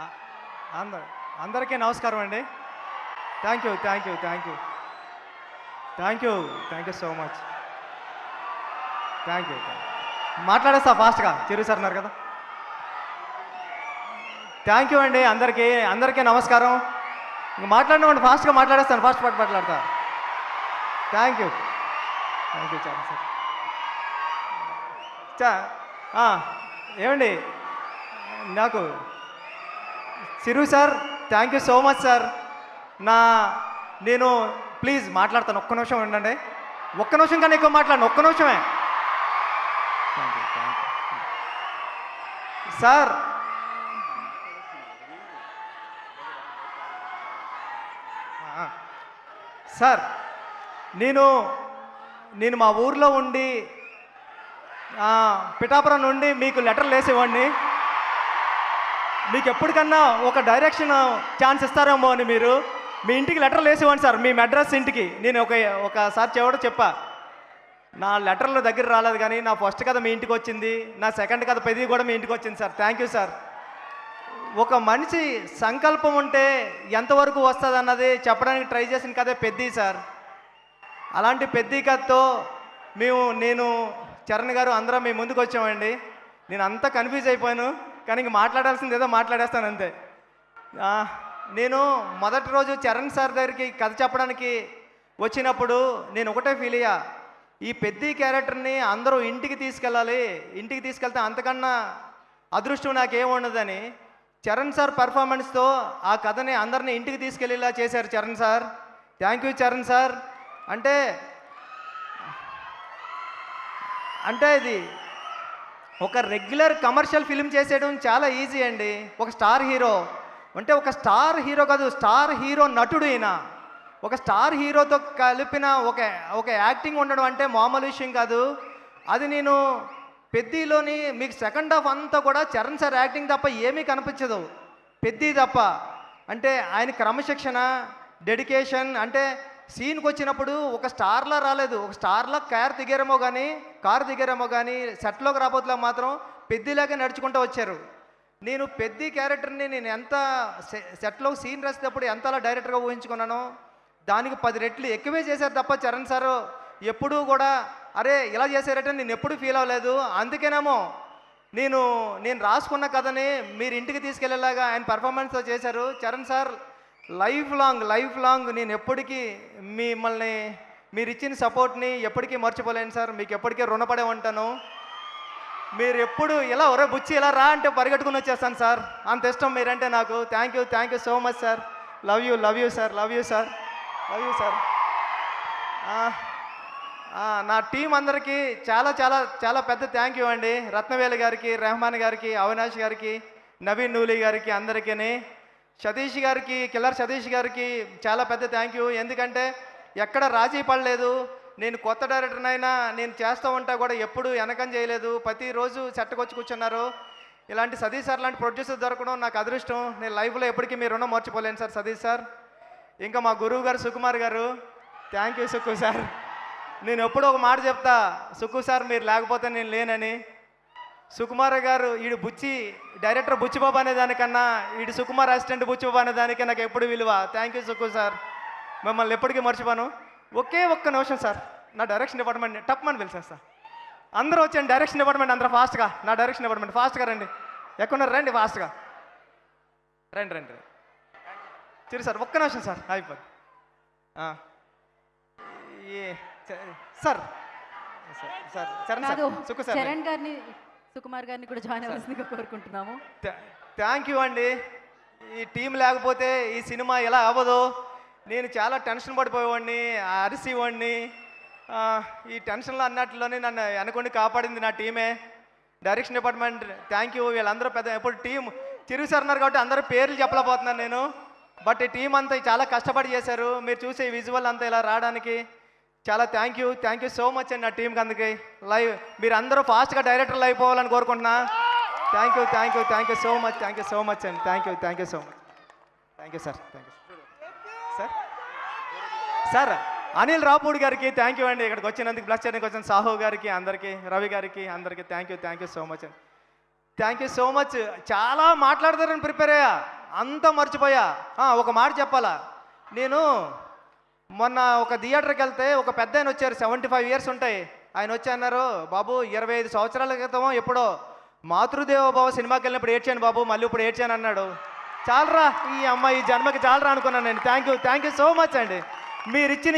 అ- అందరికీ నమస్కారం అండి. Thank you, thank you, thank you, thank you, thank you so much. Thank you. మాట్లాడేస్తా ఫాస్ట్గా, చిరు సార్ అన్నారు కదా. థ్యాంక్ యూ అండి అందరికీ. అందరికీ నమస్కారం. ఇంక మాట్లాడినవ్వండి, ఫాస్ట్గా మాట్లాడేస్తాను, ఫాస్ట్ పాటు మాట్లాడతా. థ్యాంక్ యూ, థ్యాంక్ యూ చాలా సార్. ఏమండి, నాకు Chiru sir thank you so much sir. నేను ప్లీజ్ మాట్లాడతాను, ఒక్క నిమిషం ఉండండి. ఒక్క నిమిషం కన్నా ఎక్కువ మాట్లాడండి, ఒక్క నిమిషమే. Thank you, thank you sir. Sir నేను మా ఊర్లో ఉండి పిఠాపురం నుండి మీకు లెటర్లు వేసేవాడిని. మీకు ఎప్పటికన్నా ఒక డైరెక్షన్ ఛాన్స్ ఇస్తారేమో అని మీరు మీ ఇంటికి లెటర్లు వేసేవాడిని సార్, మీ అడ్రస్ ఇంటికి. నేను ఒకసారి చెవడ చెప్పా, నా లెటర్లు దగ్గర రాలేదు కానీ నా ఫస్ట్ కథ మీ ఇంటికి వచ్చింది, నా సెకండ్ కథ పెద్దది కూడా మీ ఇంటికి వచ్చింది సార్. Thank you sir. ఒక మనిషి సంకల్పం ఉంటే ఎంతవరకు వస్తుంది అన్నది చెప్పడానికి ట్రై చేసిన కథే పెద్ది సార్. అలాంటి పెద్ది కథతో నేను చరణ్ గారు అందరం మీ ముందుకు వచ్చామండి. నేను అంతా కన్ఫ్యూజ్ అయిపోయాను, కానీ ఇంక మాట్లాడాల్సింది ఏదో మాట్లాడేస్తాను అంతే. నేను మొదటి రోజు చరణ్ సార్ దగ్గరికి కథ చెప్పడానికి వచ్చినప్పుడు నేను ఒకటే ఫీల్ అయ్యా, ఈ పెద్ది క్యారెక్టర్ని అందరూ ఇంటికి తీసుకెళ్ళాలి, ఇంటికి తీసుకెళ్తే అంతకన్నా అదృష్టం నాకేముండదని చరణ్ సార్ పర్ఫార్మెన్స్తో ఆ కథని అందరినీ ఇంటికి తీసుకెళ్ళేలా చేశారు Charan sir. Thank you Charan sir. అంటే ఇది ఒక రెగ్యులర్ కమర్షియల్ ఫిల్మ్ చేసేయడం చాలా ఈజీ అండి. ఒక స్టార్ హీరో అంటే ఒక స్టార్ హీరో కాదు, స్టార్ హీరో నటుడు ఈయన. ఒక స్టార్ హీరోతో కలిపిన ఒక యాక్టింగ్ ఉండడం అంటే మామూలు విషయం కాదు. అది నేను పెద్దిలోని మీకు సెకండ్ హాఫ్ అంతా కూడా చరణ్ సార్ యాక్టింగ్ తప్ప ఏమీ కనిపించదు, పెద్ది తప్ప. అంటే ఆయన క్రమశిక్షణ, డెడికేషన్. అంటే సీన్కి వచ్చినప్పుడు ఒక స్టార్లా రాలేదు, ఒక స్టార్లా కారు దిగారేమో కానీ సెట్లోకి రాబోతులా మాత్రం పెద్దిలాగా నడుచుకుంటూ వచ్చారు. నేను పెద్ది క్యారెక్టర్ని నేను ఎంత సెట్లో సీన్ రాసేటప్పుడు ఎంతలా డైరెక్టర్గా ఊహించుకున్నానో దానికి 10 రెట్లు ఎక్కువే చేశారు తప్ప చరణ్ సారు ఎప్పుడూ కూడా అరే ఇలా చేశారంటే నేను ఎప్పుడూ ఫీల్ అవ్వలేదు. అందుకేనేమో నేను రాసుకున్న కథని మీరు ఇంటికి తీసుకెళ్లేలాగా ఆయన పర్ఫార్మెన్స్తో చేశారు. చరణ్ సార్ లైఫ్ లాంగ్ నేను ఎప్పటికీ మిమ్మల్ని మీరు ఇచ్చిన సపోర్ట్ని ఎప్పటికీ మర్చిపోలేను సార్. మీకు ఎప్పటికీ రుణపడే ఉంటాను. మీరు ఎప్పుడు ఇలా ఒరే బుచ్చి ఇలా రా అంటే పరిగెట్టుకుని వచ్చేస్తాను సార్, అంత ఇష్టం మీరంటే నాకు. Thank you so much sir. Love you sir. నా టీం అందరికీ చాలా చాలా చాలా పెద్ద థ్యాంక్ యూ అండి. రత్నవేలు గారికి, రెహమాన్ గారికి, అవినాష్ గారికి, నవీన్ నూలి గారికి, అందరికీ, సతీష్ గారికి, కిల్లర్ సతీష్ గారికి చాలా పెద్ద థ్యాంక్ యూ. ఎందుకంటే ఎక్కడ రాజీ పడలేదు. నేను కొత్త డైరెక్టర్నైనా నేను చేస్తూ ఉంటా కూడా ఎప్పుడు వెనకం చేయలేదు, ప్రతిరోజు సెట్కి కూర్చున్నారు. ఇలాంటి సతీష్ సార్ లాంటి ప్రొడ్యూసర్ దొరకడం నాకు అదృష్టం. నేను లైఫ్లో ఎప్పటికీ మీ రుణం మర్చిపోలేను సార్ సతీష్ సార్. ఇంకా మా గురువు గారు సుకుమార్ గారు, థ్యాంక్ యూ సుక్కు సార్. నేను ఎప్పుడూ ఒక మాట చెప్తా, సుక్కు సార్ మీరు లేకపోతే నేను లేనని. సుకుమార్ గారు ఈడు డైరెక్టర్ బుచ్చిబాబు అనే దానికన్నా ఈడు సుకుమార్ అసిస్టెంట్ బుచ్చిబాబు అనే దానికే నాకు ఎప్పుడు విలువ. థ్యాంక్ యూ సుక్కు సార్, మిమ్మల్ని ఎప్పటికీ మర్చిపోను. ఒక్క నిమిషం సార్, నా డైరెక్షన్ డిపార్ట్మెంట్ని టప్మని పిలిచేస్తా. అందరూ వచ్చాను డైరెక్షన్ డిపార్ట్మెంట్, అందరూ ఫాస్ట్గా. నా డైరెక్షన్ డిపార్ట్మెంట్ ఫాస్ట్గా రండి. ఎక్కడున్నారు రండి, ఫాస్ట్గా రండి. చిరు సార్ ఒక్క నిమిషం సార్, అయిపోద్ది. సార్ చరణ్ గారిని, సుకుమార్ గారిని కూడా జాయిన్ అవ్వాల్సిందిగా కోరుకుంటున్నాము. థ్యాంక్ యూ అండి. ఈ టీం లేకపోతే ఈ సినిమా ఎలా అవ్వదు. నేను చాలా టెన్షన్ పడిపోయేవాడిని, అరిసేవాడిని. ఈ టెన్షన్లో అన్నట్లోనే నన్ను వెనకొని కాపాడింది నా టీమే. Direction department thank you. వీళ్ళందరూ ఎప్పుడు టీం చిరు సార్ ఉన్నారు కాబట్టి అందరూ పేర్లు చెప్పలేకపోతున్నాను నేను. బట్ ఈ టీం అంతా చాలా కష్టపడి చేశారు. మీరు చూసే విజువల్ అంతా ఇలా రావడానికి చాలా థ్యాంక్ యూ సో మచ్ అండి నా టీంకి. అందుకే మీరు అందరూ ఫాస్ట్గా డైరెక్టర్లు అయిపోవాలని కోరుకుంటున్నా. థ్యాంక్ యూ సో మచ్ అండి. Thank you so much. Thank you sir. Sir Anil Ravipudi గారికి థ్యాంక్ యూ అండి, ఇక్కడికి వచ్చినందుకు బ్లస్ చేయడానికి వచ్చిన సాహు గారికి, అందరికీ, రవి గారికి, అందరికీ థ్యాంక్ యూ సో మచ్ అండి. Thank you so much. చాలా మాట్లాడతారని ప్రిపేర్ అయ్యా, అంతా మర్చిపోయా. ఒక మాట చెప్పాలా, నేను మొన్న ఒక థియేటర్కి వెళ్తే ఒక పెద్ద ఆయన వచ్చారు, 75 ఇయర్స్ ఉంటాయి. ఆయన వచ్చి అన్నారు, బాబు 25 సంవత్సరాల క్రితం ఎప్పుడో మాతృదేవోభవ సినిమాకి వెళ్ళినప్పుడు ఏడ్చాను బాబు, మళ్ళీ ఇప్పుడు ఏడ్చాను అన్నాడు. చాలరా ఈ అమ్మాయి జన్మకి చాలరా అనుకున్నాను నేను. థ్యాంక్ యూ సో మచ్ అండి. మీరు ఇచ్చిన